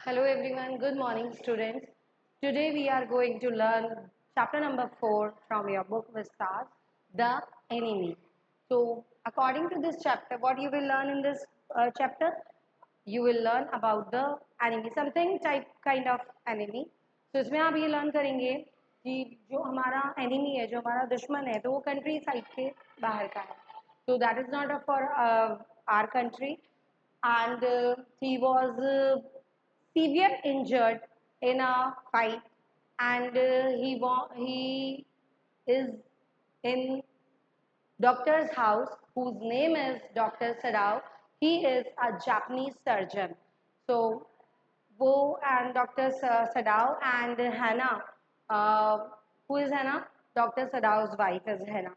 Hello everyone, good morning students. Today we are going to learn chapter number 4 from your book Vistas, The Enemy. So according to this chapter, what you will learn in this chapter? You will learn about the enemy, something type kind of enemy. So इसमें आप ये learn करेंगे कि जो हमारा enemy है, जो हमारा दुश्मन है, तो वो country side के बाहर का है. So that is not for our country, and he was severe injured in a fight, and he is in doctor's house whose name is Dr. Sadao. He is a Japanese surgeon. So Bo and Dr. Sadao and Hannah, uh, who is Hannah? Dr. Sadao's wife is Hannah.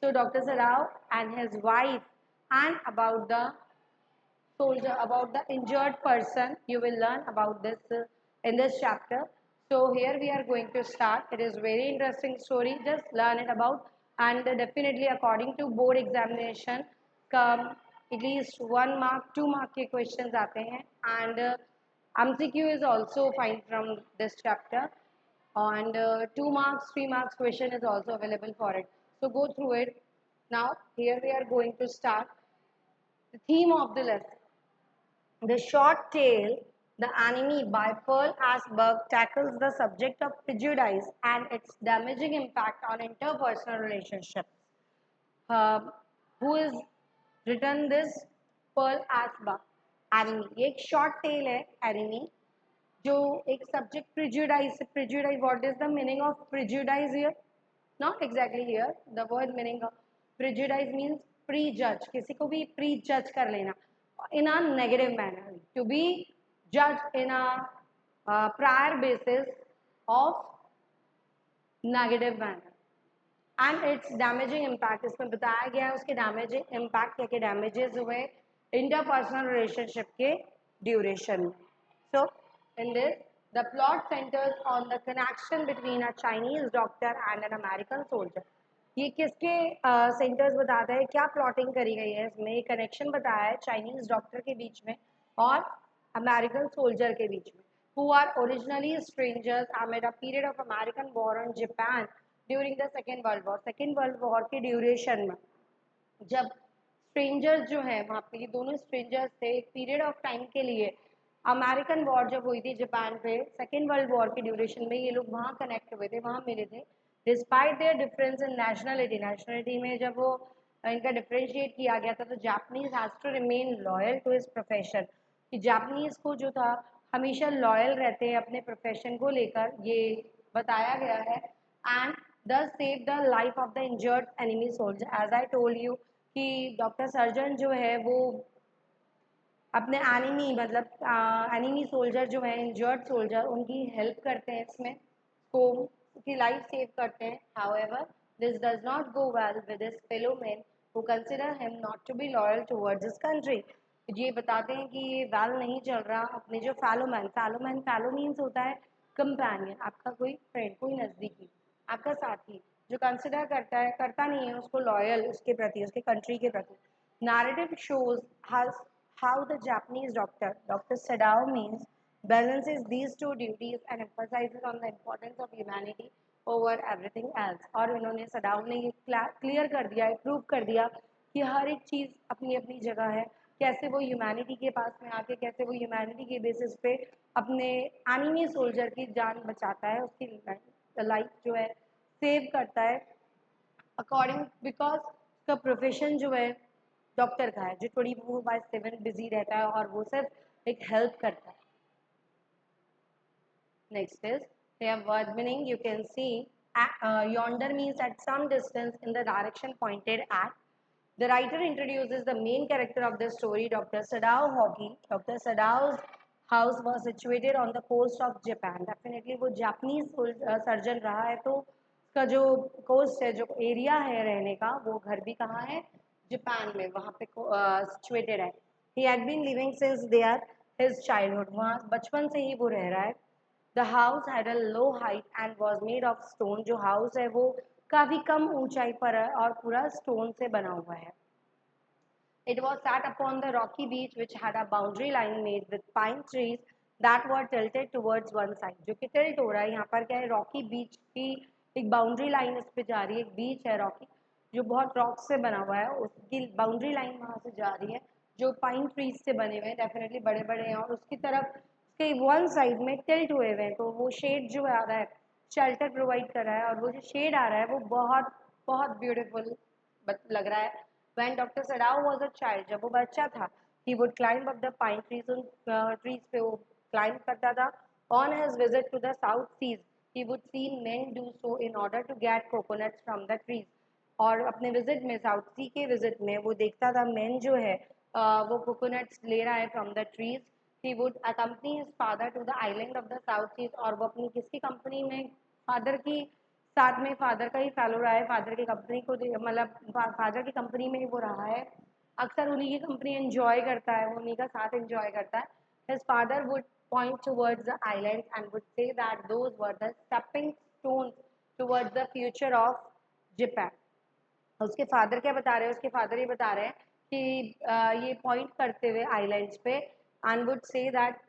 So Dr. Sadao and his wife, and about the soldier, about the injured person, you will learn about this in this chapter. So here we are going to start. It is very interesting story, just learn it about. And definitely according to board examination come at least 1 mark 2 mark के questions आते हैं, and MCQ is also fine from this chapter, and 2 marks 3 marks question is also available for it. So go through it. Now here we are going to start the theme of the lesson. The short tale, The Enemy by Pearl Asberg, tackles the subject of prejudice and its damaging impact on interpersonal relationships. Uh, who is written this? Pearl Asberg. Enemy. ये एक short tale है enemy, जो एक subject prejudice. Prejudice. What is the meaning of prejudice here? Not exactly here. The word meaning of prejudice means prejudge. किसी को भी prejudge कर लेना in a negative manner. To be judged in a prior basis of negative manner. And its damaging impact, इसमें बताया गया है उसके damaging impact क्या क्या damages हुए interpersonal relationship के duration में. So in this, the plot centers on the connection between a Chinese doctor and an American soldier. ये किसके सेंटर्स बताता है, क्या प्लॉटिंग करी गई है इसमें, ये कनेक्शन बताया है चाइनीज डॉक्टर के बीच में और अमेरिकन सोल्जर के बीच में, who are originally strangers amid a period of American war on Japan during the Second World War. Second World War के ड्यूरेशन में जब स्ट्रेंजर्स जो है वहाँ पे, ये दोनों स्ट्रेंजर्स थे एक पीरियड ऑफ टाइम के लिए, अमेरिकन वॉर जब हुई थी जापान पे सेकेंड वर्ल्ड वॉर के ड्यूरेशन में, ये लोग वहाँ कनेक्ट हुए थे, वहाँ मिले थे. Despite there difference in nationality में जब वो इनका डिफ्रेंशिएट किया गया था, तो Japanese has to remain loyal to his profession, कि जापानीज को जो था हमेशा लॉयल रहते हैं अपने प्रोफेशन को लेकर, ये बताया गया है. And thus save the life of the injured enemy soldier. As I told you कि डॉक्टर सर्जन जो है वो अपने एनिमी मतलब एनिमी सोल्जर जो है इंजर्ड सोल्जर उनकी हेल्प करते हैं इसमें, तो उसकी लाइफ सेव करते हैं. However this does not go well with his fellow man who consider him not to be loyal towards his country. ये बताते हैं कि ये वेल नहीं चल रहा अपने जो फैलो मीन्स होता है कंपेनियन, आपका कोई फ्रेंड, कोई नज़दीकी, आपका साथी जो कंसिडर करता है, करता नहीं है उसको लॉयल उसके प्रति, उसके कंट्री के प्रति. Narrative shows how the Japanese doctor, Dr. Sadao means, balances these two duties and emphasizes on the importance of humanity over everything else. और इन्होंने सडाओ ने ये क्लियर कर दिया, प्रूव कर दिया कि हर एक चीज़ अपनी अपनी जगह है, कैसे वो ह्यूमैनिटी के पास में आके, कैसे वो ह्यूमैनिटी के बेसिस पे अपने एनिमी सोल्जर की जान बचाता है, उसकी लाइफ जो है सेव करता है अकॉर्डिंग, बिकॉज उसका प्रोफेशन जो है डॉक्टर का है, जो 24/7 बिजी रहता है और वो सिर्फ एक हेल्प करता है. Next is here word meaning. You can see yonder means at some distance in the direction pointed at. The writer introduces the main character of the story, Dr. Sadao Hoki. Dr. Sadao's house was situated on the coast of Japan. Definitely वो Japanese surgeon रहा है, तो उसका जो coast है, जो area है रहने का, वो घर भी कहाँ है, जापान में, वहाँ पे सिचुएटेड है. He had been living since there his childhood, वहाँ बचपन से ही वो रह रहा है. The house had a low height and was made of stone. जो हाउस है वो काफ़ी कम ऊंचाई पर है और पूरा स्टोन से बना हुआ है. It was sat upon the rocky beach which had a boundary line made with pine trees that were tilted towards one side, जो कि टिल्ट हो रहा है। यहाँ पर क्या है, रॉकी बीच की एक बाउंड्री लाइन इस पे जा रही है, एक बीच है रॉकी जो बहुत रॉक से बना हुआ है, उसकी बाउंड्री लाइन वहाँ से जा रही है जो पाइन ट्रीज से बने हुए हैं, डेफिनेटली बड़े बड़े हैं, और उसकी तरफ उसके वन साइड में टिल्ट हुए हुए हैं, तो वो शेड जो आ रहा है शेल्टर प्रोवाइड कर रहा है, और वो जो शेड आ रहा है वो बहुत बहुत ब्यूटीफुल लग रहा है। When Dr. Sadao was a child, जब वो बच्चा था, he would climb up the pine trees, उन trees पे वो climb करता था। On his visit to the South Seas, he would see men do so in order to get coconuts from the trees. और अपने विजिट में, south सी के visit में, वो देखता था मैन जो है वो कोकोनट्स ले रहा है from the trees. He would accompany his father to the island of the south seas, और वो अपनी किसकी कंपनी में, फादर की साथ में, फादर का ही फैलो रहा है, फादर की कंपनी को मतलब फादर की कंपनी में ही वो रहा है, अक्सर उन्हीं की कंपनी एंजॉय करता है, वो उन्हीं का साथ एंजॉय करता है। His father would point towards the island and would say that those were the stepping stones towards the future of Japan. उसके फादर क्या बता रहे हैं, उसके फादर ये बता रहे हैं कि ये पॉइंट करते हुए आइलैंड्स पे, and would say that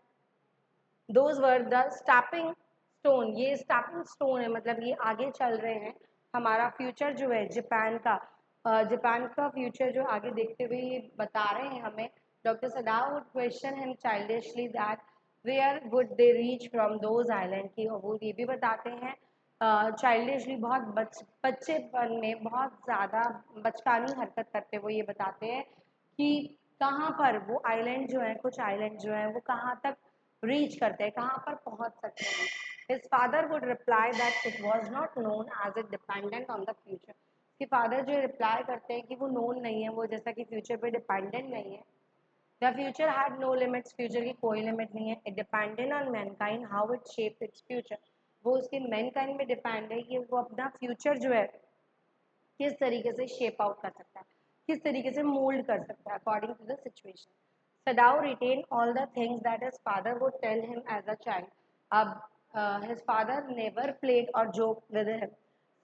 those were the stepping stone, ये स्टैपिंग स्टोन है, मतलब ये आगे चल रहे हैं, हमारा फ्यूचर जो है जापान का, जापान का फ्यूचर जो आगे देखते हुए ये बता रहे हैं हमें। Doctor Sadao would question him childishly that where would they reach from those island की, और वो ये भी बताते हैं चाइल्डिशली, बहुत बच्चेपन में बहुत ज़्यादा बचकानी हरकत करते वो ये बताते हैं कि कहाँ पर वो आइलैंड जो है, कुछ आइलैंड जो है वो कहाँ तक रीच करते हैं, कहाँ पर पहुँच सकते हैं। His father would reply that it was not known as it dependent on the future, कि फादर जो रिप्लाई करते हैं कि वो नोन नहीं है, वो जैसा कि फ्यूचर पे डिपेंडेंट नहीं है। The future had no limits, future की कोई लिमिट नहीं है। It dependent on mankind how it shape its future, वो उसके मैनकाइंड में डिपेंड है कि वो अपना फ्यूचर जो है किस तरीके से शेप आउट कर सकता है, किस तरीके से मोल्ड कर सकता है according to the situation. Sadao retain all the things that his father would tell him as a child. अब हिज फादर नेवर प्लेड और जोक विद हिम।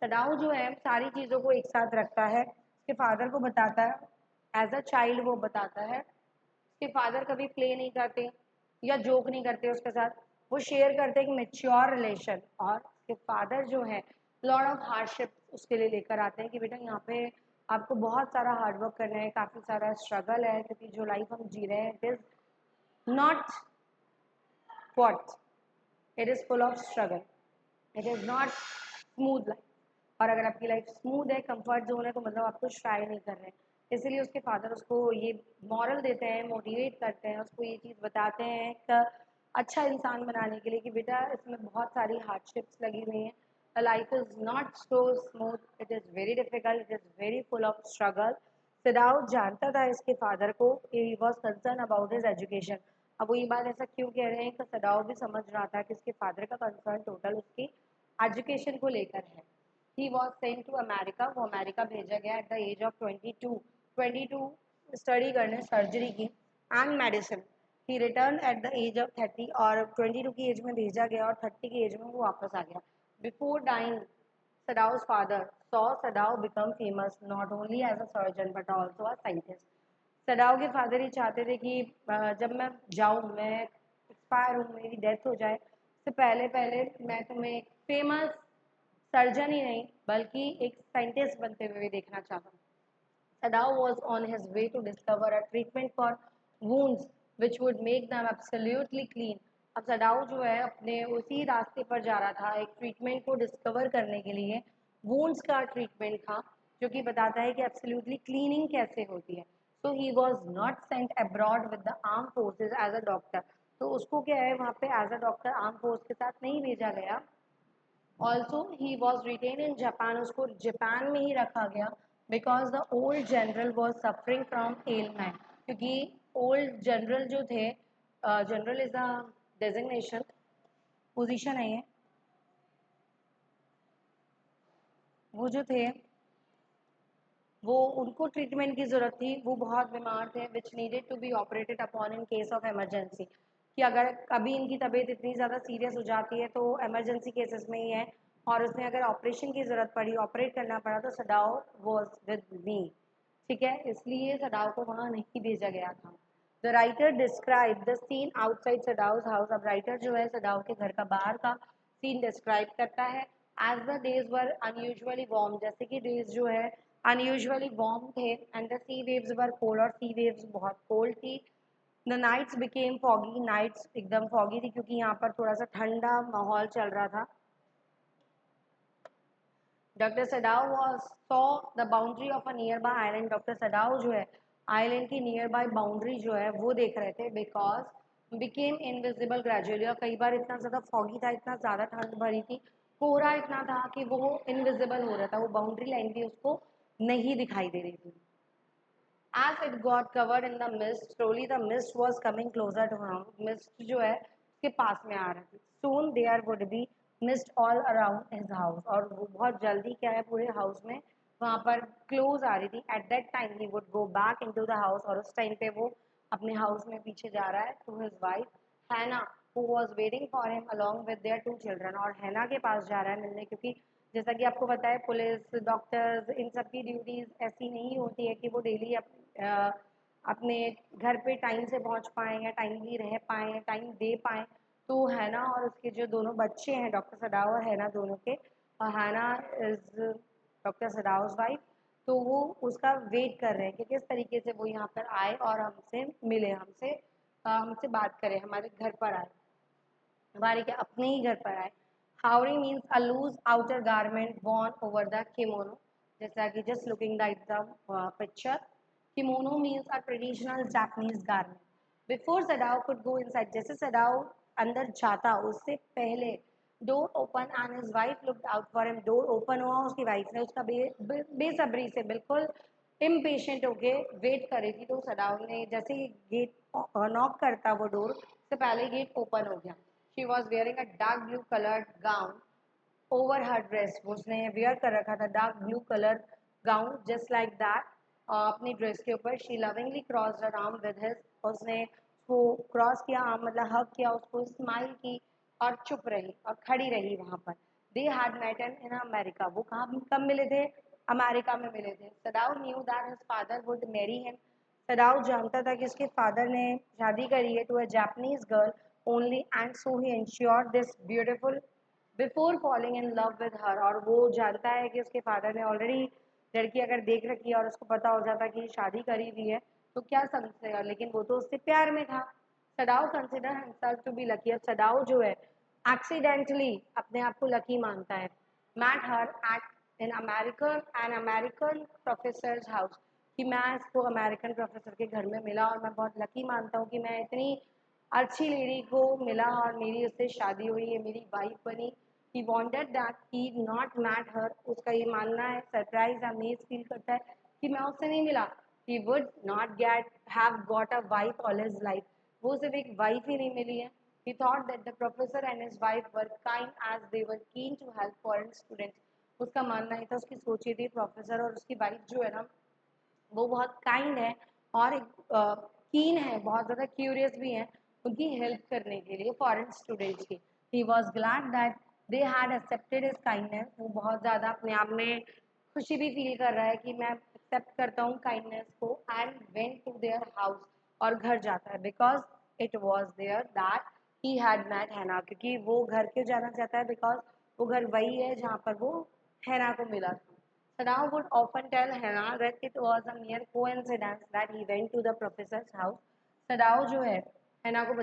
सदाओ जो है सारी चीज़ों को एक साथ रखता है, उसके फादर को बताता है, एज अ चाइल्ड वो बताता है। उसके फादर कभी प्ले नहीं करते या जोक नहीं करते उसके साथ, वो शेयर करते हैं एक मेच्योर रिलेशन, और उसके फादर जो है लॉट ऑफ हार्डशिप उसके लिए लेकर आते हैं कि बेटा यहाँ पे आपको बहुत सारा हार्डवर्क करना है, काफ़ी सारा स्ट्रगल है, क्योंकि जो लाइफ हम जी रहे हैं it is not what, it is full of struggle, it is not smooth life. और अगर आपकी लाइफ स्मूथ है, कंफर्ट जोन है, तो मतलब आप कुछ ट्राई नहीं कर रहे हैं। इसीलिए उसके फादर उसको ये मॉरल देते हैं, मोटिवेट करते हैं, उसको ये चीज़ बताते हैं कि अच्छा इंसान बनाने के लिए कि बेटा इसमें बहुत सारी हार्डशिप्स लगी हुई हैं, life is not so smooth, it is very difficult, it is very full of struggle. सिदाउट जानता था इसके फादर को कि he was concern about his education. अब वो ये बात ऐसा क्यों कह रहे हैं कि सदाउ भी समझ रहा था कि इसके फादर का कंसर्न टोटल उसकी एजुकेशन को लेकर है। He was sent to America, वो अमेरिका भेजा गया at the age of 22 study करने सर्जरी की and medicine. He return at the age of 30, और 22 की एज में भेजा गया और 30 की एज में वो वापस आ गया। Before dying Sadao's father saw Sadao become famous not only as a surgeon but also a scientist. सदाओ के फादर ही चाहते थे कि जब मैं जाऊँ, मैं एक्सपायर हूँ, मेरी डेथ हो जाए, उससे पहले पहले मैं तुम्हें एक फेमस सर्जन ही नहीं बल्कि एक साइंटिस्ट बनते हुए देखना चाहता हूँ। Sadao was on his way to discover a treatment for wounds which would make them absolutely clean. अब सदाओ जो है अपने उसी रास्ते पर जा रहा था एक ट्रीटमेंट को डिस्कवर करने के लिए। वूंड्स का ट्रीटमेंट था जो कि बताता है कि एब्सोल्युटली क्लीनिंग कैसे होती है। So he was not sent abroad with the arm forces as a doctor, तो उसको क्या है वहाँ पे as a doctor arm force के साथ नहीं भेजा गया। Also he was retained in Japan, उसको जापान में ही रखा गया because the old general was suffering from ailment, क्योंकि ओल्ड जनरल जो थे, general is a designation, position है ये, वो जो थे वो उनको ट्रीटमेंट की ज़रूरत थी, वो बहुत बीमार थे, which needed to be operated upon in case of emergency, कि अगर कभी इनकी तबीयत इतनी ज़्यादा सीरियस हो जाती है तो इमरजेंसी केसेस में ही है, और उसमें अगर ऑपरेशन की ज़रूरत पड़ी, ऑपरेट करना पड़ा, तो सदाओ वॉज विद मी, ठीक है, इसलिए सदाओ को वहाँ नहीं भेजा गया था। The writer describe the scene outside Sadao's house. अब राइटर जो है सदाउ के घर का बाहर का सीन डिस्क्राइब करता है। As the days were unusually warm, जैसे कि डेज जो है अनयूजुअली वार्म थे, and the sea waves were cold, और सी वेव्स बहुत कोल्ड थी। The nights became foggy, nights एकदम फॉगी थी क्योंकि यहाँ पर थोड़ा सा ठंडा माहौल चल रहा था। Doctor Sadao was saw the boundary of a nearby island, doctor Sadao जो है आइलैंड की नियर बाय बाउंड्री जो है वो देख रहे थे। बिकॉज बिकेम इनविजिबल ग्रेजुअली, और कई बार इतना ज़्यादा फॉगी था, इतना ज़्यादा ठंड भरी थी, कोहरा इतना था कि वो इनविजिबल हो रहा था, वो बाउंड्री लाइन भी उसको नहीं दिखाई दे रही थी। As it got covered in the mist, slowly the mist was coming closer to him. Mist जो है उसके पास में आ रही थी। Soon there would be mist all around his house, और वो बहुत जल्दी क्या है पूरे हाउस में वहाँ पर क्लोज आ रही थी। At that time he would go back into the house, और उस टाइम पे वो अपने हाउस में पीछे जा रहा है to his wife Hannah, who was waiting for him along with their 2 children, और हैना के पास जा रहा है मिलने, क्योंकि जैसा कि आपको पता है पुलिस डॉक्टर्स इन सब की ड्यूटीज ऐसी नहीं होती है कि वो डेली अपने घर पे टाइम से पहुंच पाएँ या टाइमली रह पाएँ, टाइम दे पाएँ। तो हैना और उसके जो दोनों बच्चे हैं डॉक्टर सदाउ और हैना दोनों के, हैना इज़ डॉक्टर सदाउ's वाइफ, तो वो उसका वेट कर रहे हैं कि किस तरीके से वो यहाँ पर आए और हमसे मिले, हमसे बात करे, हमारे घर पर आए, हमारे क्या अपने ही घर पर आए। Haori means a loose outer garment worn over the kimono, जैसा कि just looking that the picture. Kimono means a traditional Japanese garment. Before Sadao could go inside, जैसे सदाओ अंदर जाता उससे पहले door open and his wife looked out for him, door open हुआ, उसकी wife ने उसका बेसब्री से बिल्कुल इम्पेशेंट होके वेट कर रही थी। तो सदाओ ने जैसे ही गेट नॉक करता वो डोर से पहले गेट ओपन हो गया। She was wearing a dark blue coloured gown over her dress, उसने वेयर कर रखा था dark blue colour gown just like that अपनी ड्रेस के ऊपर। She lovingly cross her arm with his, उसने उसको क्रॉस किया आर्म मतलब हग किया उसको, स्माइल की और चुप रही और खड़ी रही वहाँ पर। They had met in America, वो कहाँ कब मिले थे? अमेरिका में मिले थे। Sadao knew that his father would marry him, Sadao जानता था कि उसके फादर ने शादी करी है to a Japanese girl only, and so he ensured this beautiful before falling in love with her, और वो जानता है कि उसके फादर ने ऑलरेडी लड़की अगर देख रखी है और उसको पता हो जाता कि शादी करी हुई है तो क्या समझेगा, लेकिन वो तो उससे प्यार में था। Sadao consider himself to be lucky, अब सदाउ जो है एक्सीडेंटली अपने आप को लकी मानता है। Met her at an American professor's house, कि मैं इसको अमेरिकन प्रोफेसर के घर में मिला और मैं बहुत लकी मानता हूँ कि मैं इतनी अच्छी लेडी को मिला और मेरी उससे शादी हुई, ये मेरी वाइफ बनी। He wanted that he not met her, उसका ये मानना है, सरप्राइज अमेज फील करता है कि मैं उससे नहीं मिला। He would not get have got a wife all his life, वो सिर्फ एक वाइफ ही नहीं मिली है। He thought that the professor and his wife were kind as they were keen to help foreign students, उसका मानना ही था, उसकी सोच ये थी प्रोफेसर और उसकी वाइफ जो है ना वो बहुत काइंड है और कीन है, बहुत ज़्यादा क्यूरियस भी हैं उनकी हेल्प करने के लिए फॉरेन स्टूडेंट्स की। He was glad that they had accepted his kindness, वो बहुत ज़्यादा अपने आप में खुशी भी फील कर रहा है कि मैं एक्सेप्ट करता हूँ काइंडनेस को। And went to their house, और घर जाता है because it was there that he had met Hana, क्योंकि वो घर क्यों जाना चाहता है, बिकॉज वो घर वही है जहाँ पर वो हैना को मिला था। Sadao would often tell Hannah that it was a mere coincidence that he went to the professor's house. Sadao जो है हैना को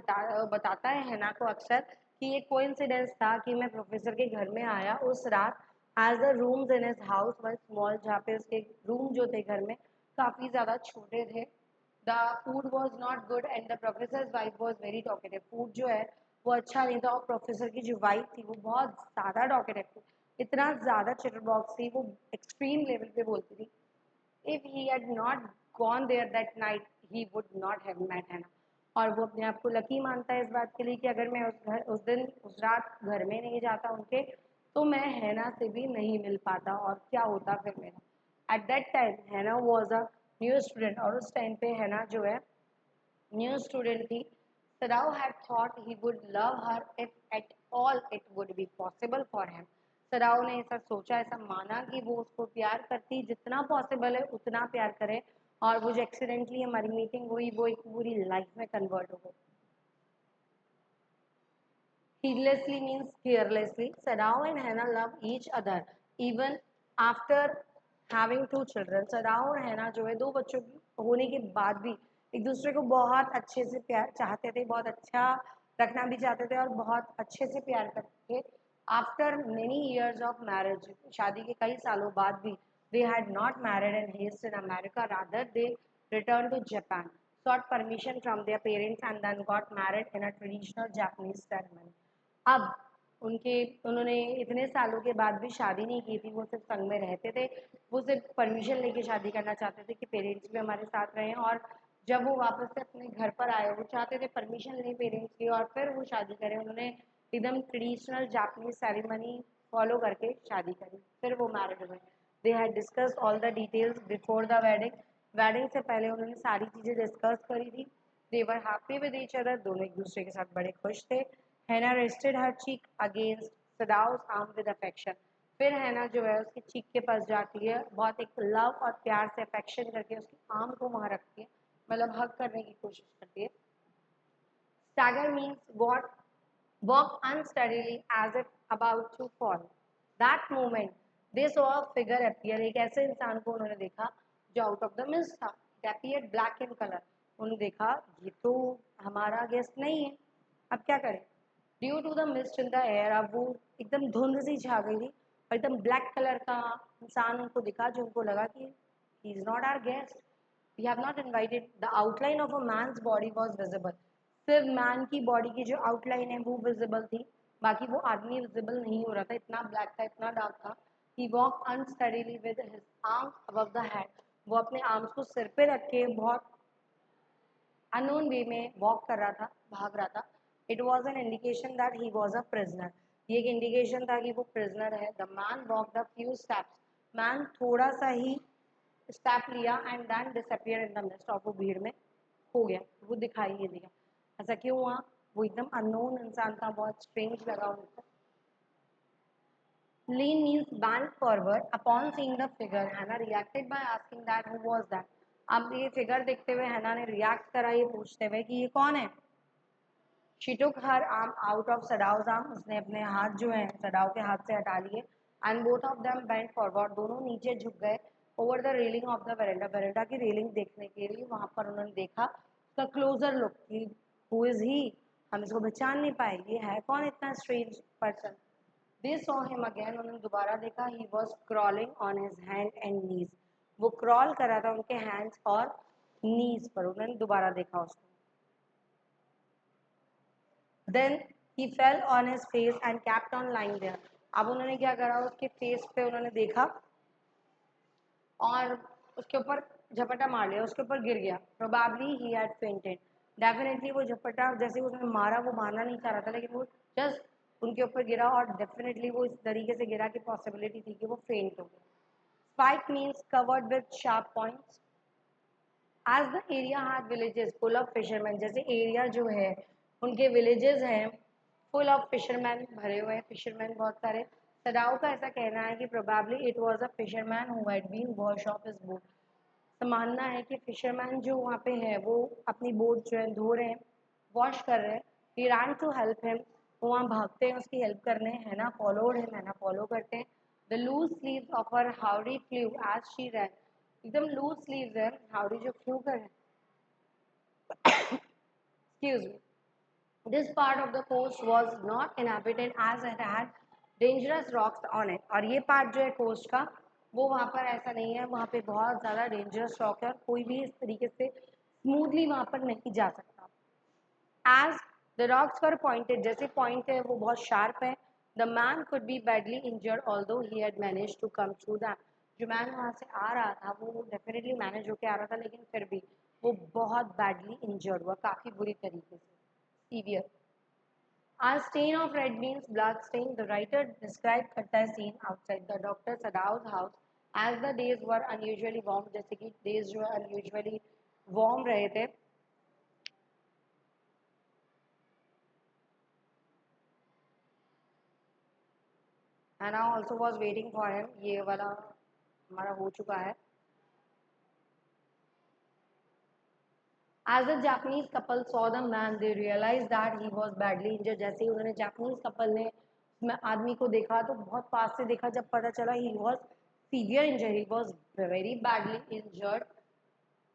बताता है हैना को अक्सर कि ये कोइंसिडेंस था कि मैं प्रोफेसर के घर में आया उस रात। As the rooms in his house were small, जहाँ पे उसके रूम जो थे घर में काफ़ी ज़्यादा छोटे थे। The food was not good and the professor wife was very talkative, food जो है वो अच्छा नहीं था और प्रोफेसर की जो वाइफ थी वो बहुत ज़्यादा टॉकेटिव थी, इतना ज़्यादा चिटर बॉक्स थी, वो एक्सट्रीम लेवल पे बोलती थी। If he had not gone there that night he would not have met Hana, और वो अपने आप को लकी मानता है इस बात के लिए कि अगर मैं उस दिन उस रात घर में नहीं जाता उनके तो मैं हैना से भी नहीं मिल पाता और क्या होता फिर मेरा। एट दैट टाइम हैना वॉज अ न्यू स्टूडेंट, और उस टाइम पे हैना जो है न्यू स्टूडेंट थी। Sadao had thought he would love her if at all it would be possible for him. सदाओ ने ऐसा सोचा, ऐसा माना कि वो उसको प्यार करती, जितना पॉसिबल है उतना प्यार करे और वो जो एक्सीडेंटली हमारी मीटिंग हुई वो एक पूरी लाइफ में कन्वर्ट हो गई. Heedlessly means carelessly. Sadao and Hannah love each other even after having two children. सदाव और हैना जो है दो बच्चों की होने के बाद भी एक दूसरे को बहुत अच्छे से प्यार चाहते थे, बहुत अच्छा रखना भी चाहते थे और बहुत अच्छे से प्यार करते थे. After many years of marriage, शादी के कई सालों बाद भी, they had not married in haste in America, rather they returned to Japan, sought permission from their parents and then got married in a traditional Japanese ceremony. अब उन्होंने इतने सालों के बाद भी शादी नहीं की थी, वो सिर्फ संग में रहते थे. वो सिर्फ परमिशन लेके शादी करना चाहते थे कि पेरेंट्स भी हमारे साथ रहें, और जब वो वापस से अपने घर पर आए वो चाहते थे परमिशन लें पेरेंट्स की और फिर वो शादी करें. उन्होंने एकदम ट्रेडिशनल जापानीज सेरेमनी फॉलो करके शादी करी, फिर वो मैरिड हुए. They had discuss all the details before the wedding. Wedding से पहले उन्होंने सारी चीज़ें डिस्कस करी थी. They were happy with each other, दोनों एक दूसरे के साथ बड़े खुश थे. Hannah rested her cheek against Sadao's arm with affection. फिर हैना जो है उसकी चीक के पास जाती है, बहुत एक लव और प्यार से अफेक्शन करके उसकी आर्म को वहां रखती है, मतलब हग करने की कोशिश करती है. Stagger means walk unsteadily as if about to fall. That moment they saw a figure appear. एक ऐसे इंसान को उन्होंने देखा जो आउट ऑफ द मिस्ट था. It appeared black in color. उन्होंने देखा ये तो हमारा गेस्ट नहीं है, अब क्या करें. Due to the mist in the air, अब वो एकदम धुंध सी छा गई थी और एकदम ब्लैक कलर का इंसान उनको दिखा, जो उनको लगा कि he is not our guest, we have not invited. The outline of a man's body was visible. सिर्फ मैन की बॉडी की जो आउटलाइन है वो विजिबल थी, बाकी वो आदमी विजिबल नहीं हो रहा था, इतना ब्लैक था, इतना डार्क था. He walk unsteadily with his arms above the head. वो अपने आर्म्स को सिर पे रख के बहुत अननोन वे में वॉक कर रहा था, भाग रहा था. It was an indication that he was a prisoner. ये एक इंडिकेशन था कि वो प्रिजनर है. The man walk the few steps. Man थोड़ा सा ही स्टेप लिया and then disappear in the mist. और वो भीड़ में हो गया, वो दिखाई नहीं दिया. ऐसा क्यों हुआ? वो एकदम अननोन इंसान था, बहुत स्ट्रेंज लगा उनको. Lean means bent forward. Upon seeing the figure, Hannah reacted by asking that who was that. अब ये फिगर देखते हुए हैना ने रिएक्ट करा ये पूछते हुए कि ये कौन है. She took her arm out of Sadao's arm. उसने अपने हाथ जो हैं सदाओ के हाथ से हटा लिए. And both of them bent forward. दोनों नीचे झुक गए. Over the railing of the veranda. veranda की रेलिंग देखने के लिए वहां पर उन्होंने देखा. उसका क्लोजर लुक कि who is he? हम इसको पहचान नहीं पाए, ये है कौन इतना strange person. They saw him again. उन्होंने दोबारा देखा. He was crawling on his hand and knees. वो क्रॉल कर रहा था उनके हैंड्स और नीज पर. उन्होंने दोबारा देखा उसको. Then he fell on his face and kept on lying there. अब उन्होंने क्या करा, उसके फेस पे उन्होंने देखा और उसके ऊपर झपटा मार लिया, उसके ऊपर गिर गया. Probably he had fainted. Definitely वो झपटा जैसे उसने मारा, वो मारना नहीं चाह रहा था, लेकिन वो जस्ट उनके ऊपर गिरा और डेफिनेटली वो इस तरीके से गिरा कि पॉसिबिलिटी थी कि वो फेंट हो गया. Spike means covered with sharp points. As the area had villages full of fishermen, जैसे एरिया जो है उनके विलेजेस हैं फुल ऑफ फिशरमैन, भरे हुए हैं फिशरमैन बहुत सारे. सदाओ का ऐसा कहना है कि probably it was a fisherman who had been wash off his boat. मानना है कि फिशरमैन जो वहाँ पे है वो अपनी बोट जो है धो रहे हैं, वॉश कर रहे हैं. ही रैन टू हेल्प हिम. वो वहाँ भागते हैं उसकी हेल्प करने. है ना फॉलोड हिम, है ना फॉलो करते हैं. The loose sleeves of her howdy flew as she ran. एकदम लूज स्लीव्स है हाउडी जो फ्लू कर. Excuse me. This part of the coast was not inhabited as it had dangerous rocks on it. और ये part जो है coast का वो वहाँ पर ऐसा नहीं है, वहाँ पे बहुत ज़्यादा डेंजरस रॉक है और कोई भी इस तरीके से स्मूथली वहाँ पर नहीं जा सकता. As the rocks were pointed, जैसे पॉइंट है वो बहुत शार्प है. The man could be badly injured although he had managed to come through them. जो मैन वहाँ से आ रहा था वो डेफिनेटली मैनेज होके आ रहा था, लेकिन फिर भी वो बहुत बैडली इंजर्ड हुआ, काफ़ी बुरी तरीके से, severe. A stain of red means blood stain. The writer described Khatta scene outside the Dr. Sadao's house as the days were unusually warm. जैसे कि days जो है unusually warm रहे थे. Hannah also was waiting for him. ये वाला हमारा हो चुका है. As the Japanese couple saw the man, they realized that he was badly injured. जैसे ही उन्होंने जापानीज कपल ने आदमी को देखा तो बहुत पास से देखा, जब पता चला he was severe injured, he was very badly injured.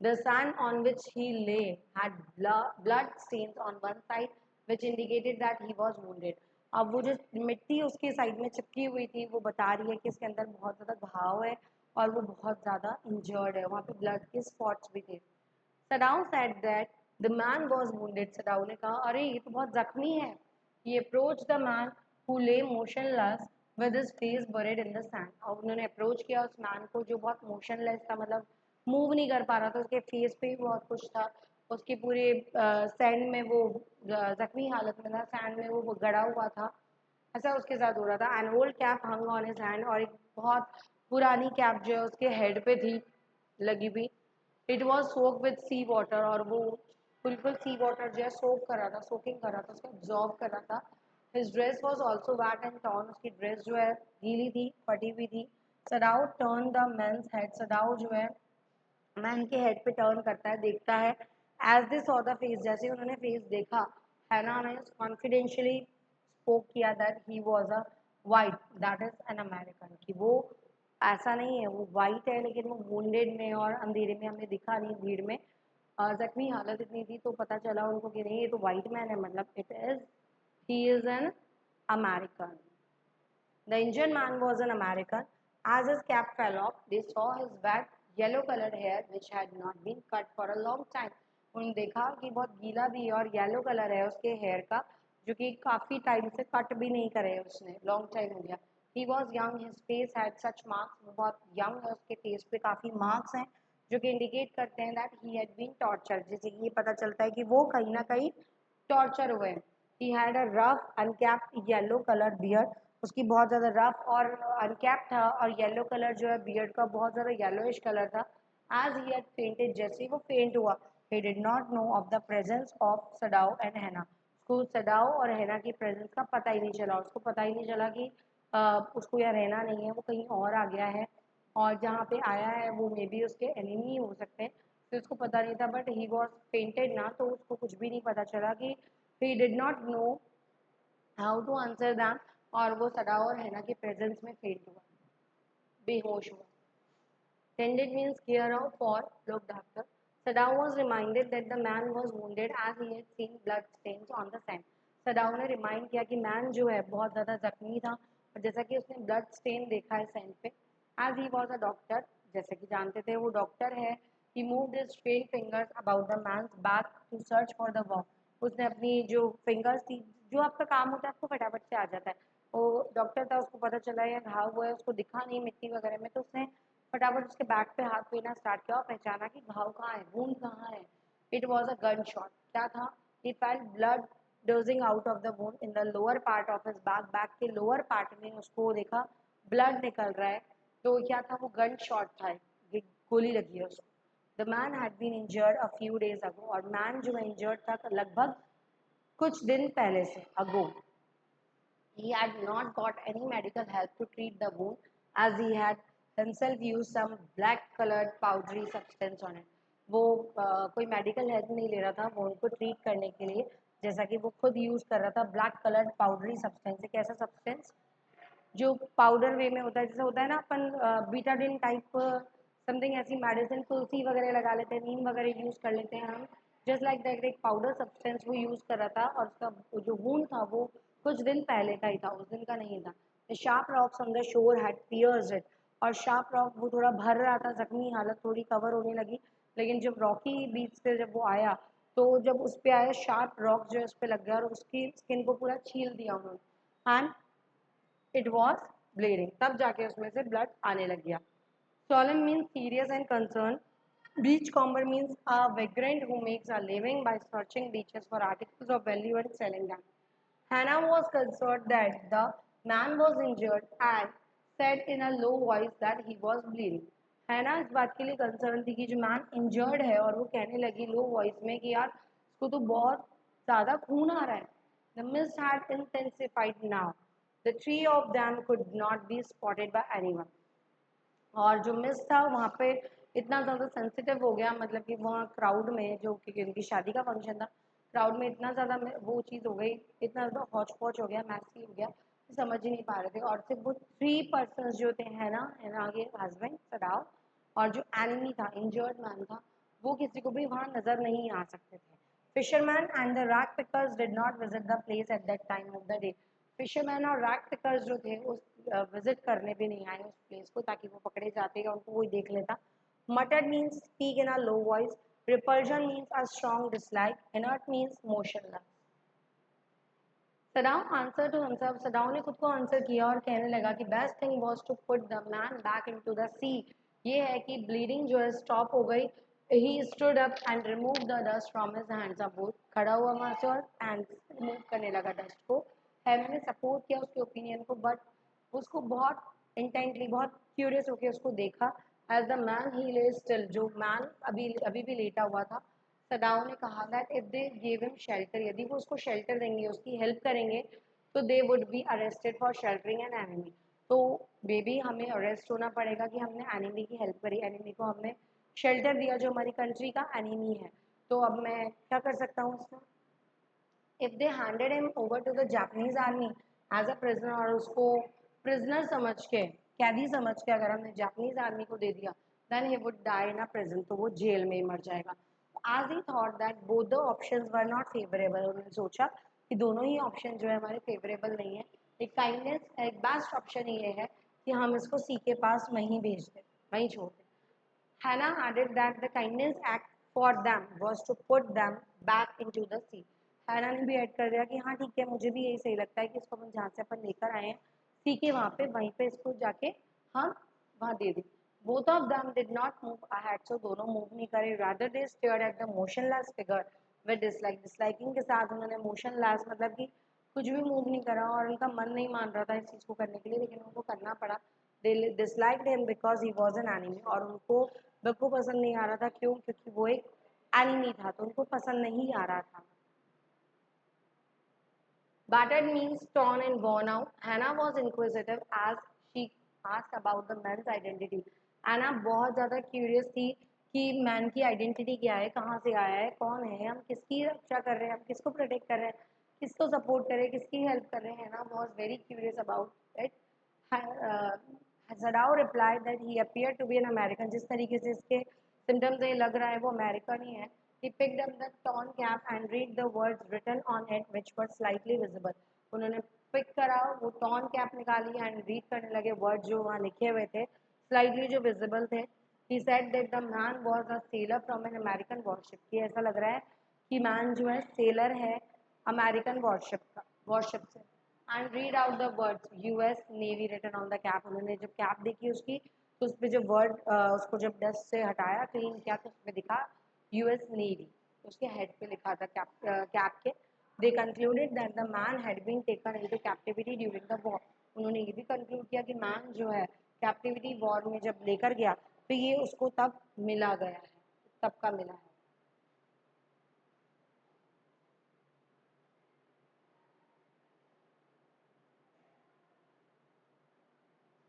The sand on which he lay had blood stains on one side, which indicated that he was wounded. अब वो जो मिट्टी उसके साइड में चिपकी हुई थी वो बता रही है कि इसके अंदर बहुत ज़्यादा घाव है और वो बहुत ज़्यादा इंजर्ड है, वहाँ पे ब्लड के स्पॉट्स भी थे. सडाउ said that the man was wounded. सडाउ ने कहा अरे ये तो बहुत जख्मी है. He approached the man who lay motionless with his face buried in the sand. और उन्होंने अप्रोच किया उस मैन को जो बहुत मोशनलेस था, मतलब मूव नहीं कर पा रहा था, उसके फेस पे भी बहुत कुछ था, उसके पूरे सैंड में वो जख्मी हालत में था, सैंड में वो गड़ा हुआ था, ऐसा उसके साथ हो रहा था. An old cap hung on his hand, और एक बहुत पुरानी कैप जो है उसके हेड पे थी लगी हुई. It was soak with sea water, और वो बिल्कुल सी वाटर जो है सोक कर रहा था, सोकिंग कर रहा था, उसको एब्जॉर्ब कर रहा था. His dress was also wet and torn, उसकी ड्रेस जो है गीली थी, फटी हुई थी. Sadao turn the man's head, Sadao जो है मैन के हेड पे टर्न करता है, देखता है. As they saw the face, जैसे उन्होंने फेस देखा, हैना ने कॉन्फिडेंशियली स्पोक किया that he was a white, that is an American, कि वो ऐसा नहीं है, वो वाइट है लेकिन वो वुंडेड में और अंधेरे में हमें दिखा नहीं, भीड़ में जख्मी हालत इतनी थी तो पता चला उनको कि नहीं ये तो वाइट मैन है, मतलब it is he is an American. The injured man was an American. As his cap fell off, they saw his wet, yellow-colored hair, which had not been cut for a long time. उन्होंने देखा कि बहुत गीला भी है और yellow colour है उसके हेयर का, जो कि काफ़ी टाइम से कट भी नहीं करे है उसने, लॉन्ग टाइम हो गया. He was young, his face had such marks. वो बहुत यंग है, उसके फेस पे काफ़ी मार्क्स हैं जो कि इंडिकेट करते हैं that he had been torture, जैसे कि ये पता चलता है कि वो कहीं ना कहीं टॉर्चर हुए हैं. He had a rough uncapped yellow colour beard, उसकी बहुत ज़्यादा रफ और अनकैप था, और येलो कलर जो है बियर्ड का बहुत ज़्यादा येलोइश कलर था. एज ही हैड फेंटेड, जैसे ही वो फेंट हुआ, ही did not no of the presence of Sadao and हैना, उसको सडाओ और हैना की प्रेजेंस का पता ही नहीं चला, उसको पता ही नहीं चला कि उसको यहाँ रहना नहीं है, वो कहीं और आ गया है, और जहाँ पे आया है वो मे बी उसके एनिमी हो सकते हैं, तो उसको पता नहीं था. बट ही वॉज फेंटेड ना, तो उसको कुछ भी नहीं पता चला कि he did not know how to answer them, और वो सडाओ और हैना के प्रेजेंस में फेंट हुआ, बेहोश हुआ. Tended means care of or looked after. Sadao was reminded that the man was wounded as he had seen blood stains on the sand. Sadao ने रिमाइंड किया कि मैन जो है बहुत ज़्यादा जख्मी था, और जैसा कि उसने ब्लड स्टेन देखा है सैंड पे. As he was a doctor, जैसे कि जानते थे वो डॉक्टर है. He moved his trained fingers about the man's back to search for the walk. उसने अपनी जो फिंगर्स थी, जो आपका काम होता है आपको फटाफट से आ जाता है, वो डॉक्टर था, उसको पता चला या घाव हुआ है, उसको दिखा नहीं मिट्टी वगैरह में, तो उसने फटाफट उसके बैक पे हाथ फेरना स्टार्ट किया और पहचाना कि घाव कहाँ है, वूंड कहाँ है. It was a gun shot. क्या था? He felt blood dosing out of the wound in the lower part of his back, back के लोअर पार्ट में उसको देखा ब्लड निकल रहा है. तो क्या था? वो गन शॉट था, गोली लगी है उसको. The man had been injured a few days ago, और मैन जो है इंजर्ड था लगभग कुछ दिन पहले से, अगो. He had not got any medical help to treat the wound, as he had himself used some black colored powdery substance on it. वो कोई मेडिकल हेल्प नहीं ले रहा था वो उनको ट्रीट करने के लिए, जैसा कि वो खुद यूज़ कर रहा था ब्लैक कलर्ड पाउडरी सब्सटेंस. एक ऐसा सब्सटेंस जो पाउडर वे में होता है, जैसे होता है ना अपन बीटाडिन टाइप समथिंग ऐसी मेडिसिन, तुलसी वगैरह लगा लेते हैं, नीम वगैरह यूज़ कर लेते हैं हम, जस्ट लाइक दैट एक पाउडर सब्सटेंस वो यूज़ कर रहा था, और उसका जो वूंड था वो कुछ दिन पहले का ही था, उस दिन का नहीं था. The sharp rocks on the shore had pierced it, और शार्प रॉक वो थोड़ा भर रहा था, जख्मी हालत थोड़ी कवर होने लगी, लेकिन जब रॉकी बीच से जब वो आया, तो जब उस पर आया शार्प रॉक जो है उस पर लग गया और उसकी स्किन को पूरा छील दिया उन्होंने, एंड इट वॉज ब्लीडिंग, तब जाके उसमें से ब्लड आने लग गया. Solemn means serious and concerned. Beachcomber means a vagrant who makes a living by searching beaches for articles of value and selling them. Hannah was concerned that the man was injured and said in a low voice that he was bleeding. Hannah इस बात के लिए concern थी कि जो man injured है, और वो कहने लगी लो वॉइस में कि यार उसको तो बहुत ज़्यादा खून आ रहा है. The mist had intensified now. The three of them could not be spotted by anyone. और जो मिस था वहाँ पे इतना ज़्यादा सेंसिटिव हो गया, मतलब कि वहाँ क्राउड में, जो कि उनकी शादी का फंक्शन था, क्राउड में इतना ज़्यादा वो चीज़ हो गई, इतना ज़्यादा हौच पौच हो गया, मैसी हो गया, समझ ही नहीं पा रहे थे। और सिर्फ वो 3 पर्सन्स जो थे, है ना, के हस्बैंड सदाव, और जो एनिमी था, इंजर्ड मैन था, वो किसी को भी वहाँ नज़र नहीं आ सकते थे। Fisherman and the rag pickers did not visit the place at that time of the day. Fisherman और रैग पिकर्स जो थे, उस विजिट करने भी नहीं आए उस प्लेस को, ताकि वो पकड़े जाते या उनको कोई देख लेता। Muttered means speak in a low voice. Repulsion means a strong dislike. Inert means motionless. Sadao answered to himself. Sadao ने खुद को आंसर किया और कहने लगा कि best thing was to put the man back into the sea. ये है कि bleeding जो है stop हो गई. He stood up and removed the dust from his hands. अब वो खड़ा हुआ वहाँ से और hands remove करने लगा dust को. हैना ने support किया उसके opinion को, but उसको बहुत intently, बहुत curious होकर उसको देखा. As the man he lay still, जो man अभी भी लेटा हुआ था, सदाओ ने कहा that if they gave him shelter, यदि वो उसको shelter देंगे, उसकी help करेंगे, तो they would be arrested for sheltering an enemy. तो बेबी हमें arrest होना पड़ेगा कि हमने enemy की help करी, enemy को हमने shelter दिया जो हमारी country का enemy है। तो अब मैं क्या कर सकता हूँ उसमें? If they handed him over to the Japanese army as a prisoner, और उसको prisoner समझ के, कैदी समझ के अगर हमने Japanese army को दे दिया, then he would die in a prison, तो वो जेल में ही मर जाएगा। As he thought that both the options were not favorable, उन्होंने सोचा कि दोनों ही ऑप्शन जो है हमारे फेवरेबल नहीं है। एक काइंडनेस, एक बेस्ट ऑप्शन ये है कि हम इसको सी के पास वहीं भेज दें, वहीं छोड़ दें। Hannah added that the kindness act for them was to put them back into the sea. Hannah ने भी ऐड कर दिया कि हाँ ठीक है, मुझे भी यही सही लगता है कि इसको अपन जहाँ से अपन लेकर आए हैं, सी के वहीं पे इसको जाके हम वहाँ दे दें। Both of them did not move ahead, so दोनों मूव नहीं करे, rather they stared at the motionless figure with dislike. Disliking के साथ उन्होंने motionless मतलब कि कुछ भी मूव नहीं करा और उनका मन नहीं मान रहा था इस चीज़ को करने के लिए, लेकिन उनको करना पड़ा। They disliked him because he was an enemy, और उनको बिल्कुल पसंद नहीं आ रहा था। क्यों? क्योंकि वो एक एनिमी था, तो उनको पसंद नहीं आ रहा था। Battered means torn and worn out. Hannah was inquisitive as she asked about the man's identity. Hannah बहुत ज़्यादा curious थी कि मैन की आइडेंटिटी क्या है, कहाँ से आया है, कौन है, हम किसकी रक्षा कर रहे हैं, हम किसको प्रोटेक्ट कर रहे हैं, किसको सपोर्ट कर रहे हैं, किसकी हेल्प कर रहे हैं। Hannah was very curious about it. Sadao replied that he appeared to be an American. जिस तरीके से इसके symptoms से लग रहा है वो अमेरिकन ही है। He picked up the torn cap and read the words written on it, which were slightly visible. उन्होंने pick करा, वो torn cap निकाली and read करने लगे वर्ड जो वहाँ लिखे हुए थे, slightly जो visible थे। He said that the man was a sailor from an American warship. कि ऐसा लग रहा है कि man जो है sailor है अमेरिकन वॉरशिप से। And read out the words US Navy written on the cap. उन्होंने जब कैप देखी उसकी, तो उस पर जो वर्ड उसको जब डस्ट से हटाया, क्लीन किया, तो उसमें दिखा यूएस नेवी, उसके हेड पे लिखा था कैप के। They concluded that the man had been taken into captivity during the war. उन्होंने ये भी कंक्लूड किया कि मैन जो है कैप्टिविटी वॉर में जब लेकर गया, तो ये उसको तब मिला गया है, तब का मिला है।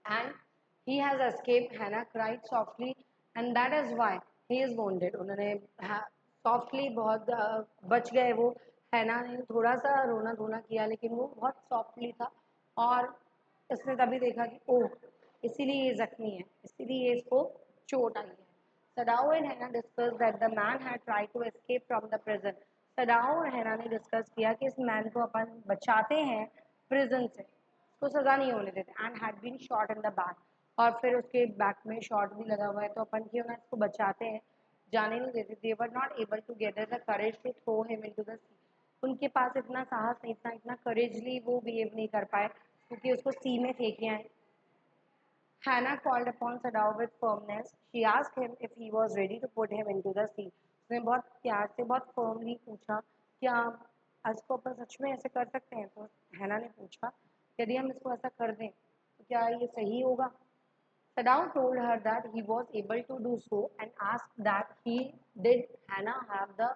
And he has escaped, Hannah cried softly, and that is why he is wounded. उन्होंने softly बहुत बच गए वो। हैना ने थोड़ा सा रोना धोना किया, लेकिन वो बहुत सॉफ्टली था, और उसने तभी देखा कि ओह, इसीलिए ये जख्मी है, इसीलिए इसको चोट आई है। Sadao and Hana discuss that the man had tried to escape from the prison. Sadao और हैना ने डिस्कस किया कि इस मैन को अपन बचाते हैं प्रिजन से, उसको सज़ा नहीं होने देते। And had been shot in the back, और फिर उसके बैक में शॉट भी लगा हुआ है, तो अपन क्यों ना इसको बचाते हैं, जाने नहीं देते। They were not able to gather the courage to throw him into the sea. उनके पास इतना साहस नहीं था, इतना करेजली वो बिहेव नहीं कर पाए, क्योंकि उसको सी में फेंके आए। Hannah called upon Sadao with firmness. She asked him if he was ready to put him into the sea. उसने बहुत प्यार से, बहुत फर्मली पूछा, क्या इसको अपन सच में ऐसे कर सकते हैं? तो हैना ने पूछा, यदि हम इसको ऐसा कर दें तो क्या ये सही होगा? Sadao told her that he was able to do so and asked that he did Hannah have the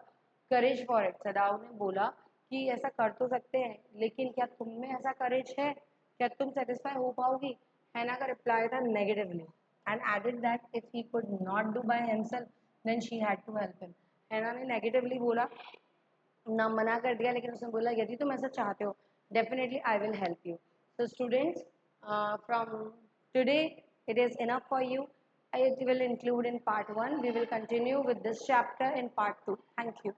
courage for it. Sadao ने बोला कि ऐसा कर तो सकते हैं, लेकिन क्या तुम में ऐसा करेज है? क्या तुम सेटिस्फाई हो पाओगी? हैना का रिप्लाई था negatively. and added that if he could not do by himself, then she had to help him. हैना ने negatively बोला, ना मना कर दिया, लेकिन उसने बोला यदि तुम ऐसा चाहते हो, definitely I will help you. So students, from today it is enough for you. It will include in part 1. We will continue with this chapter in part 2. Thank you.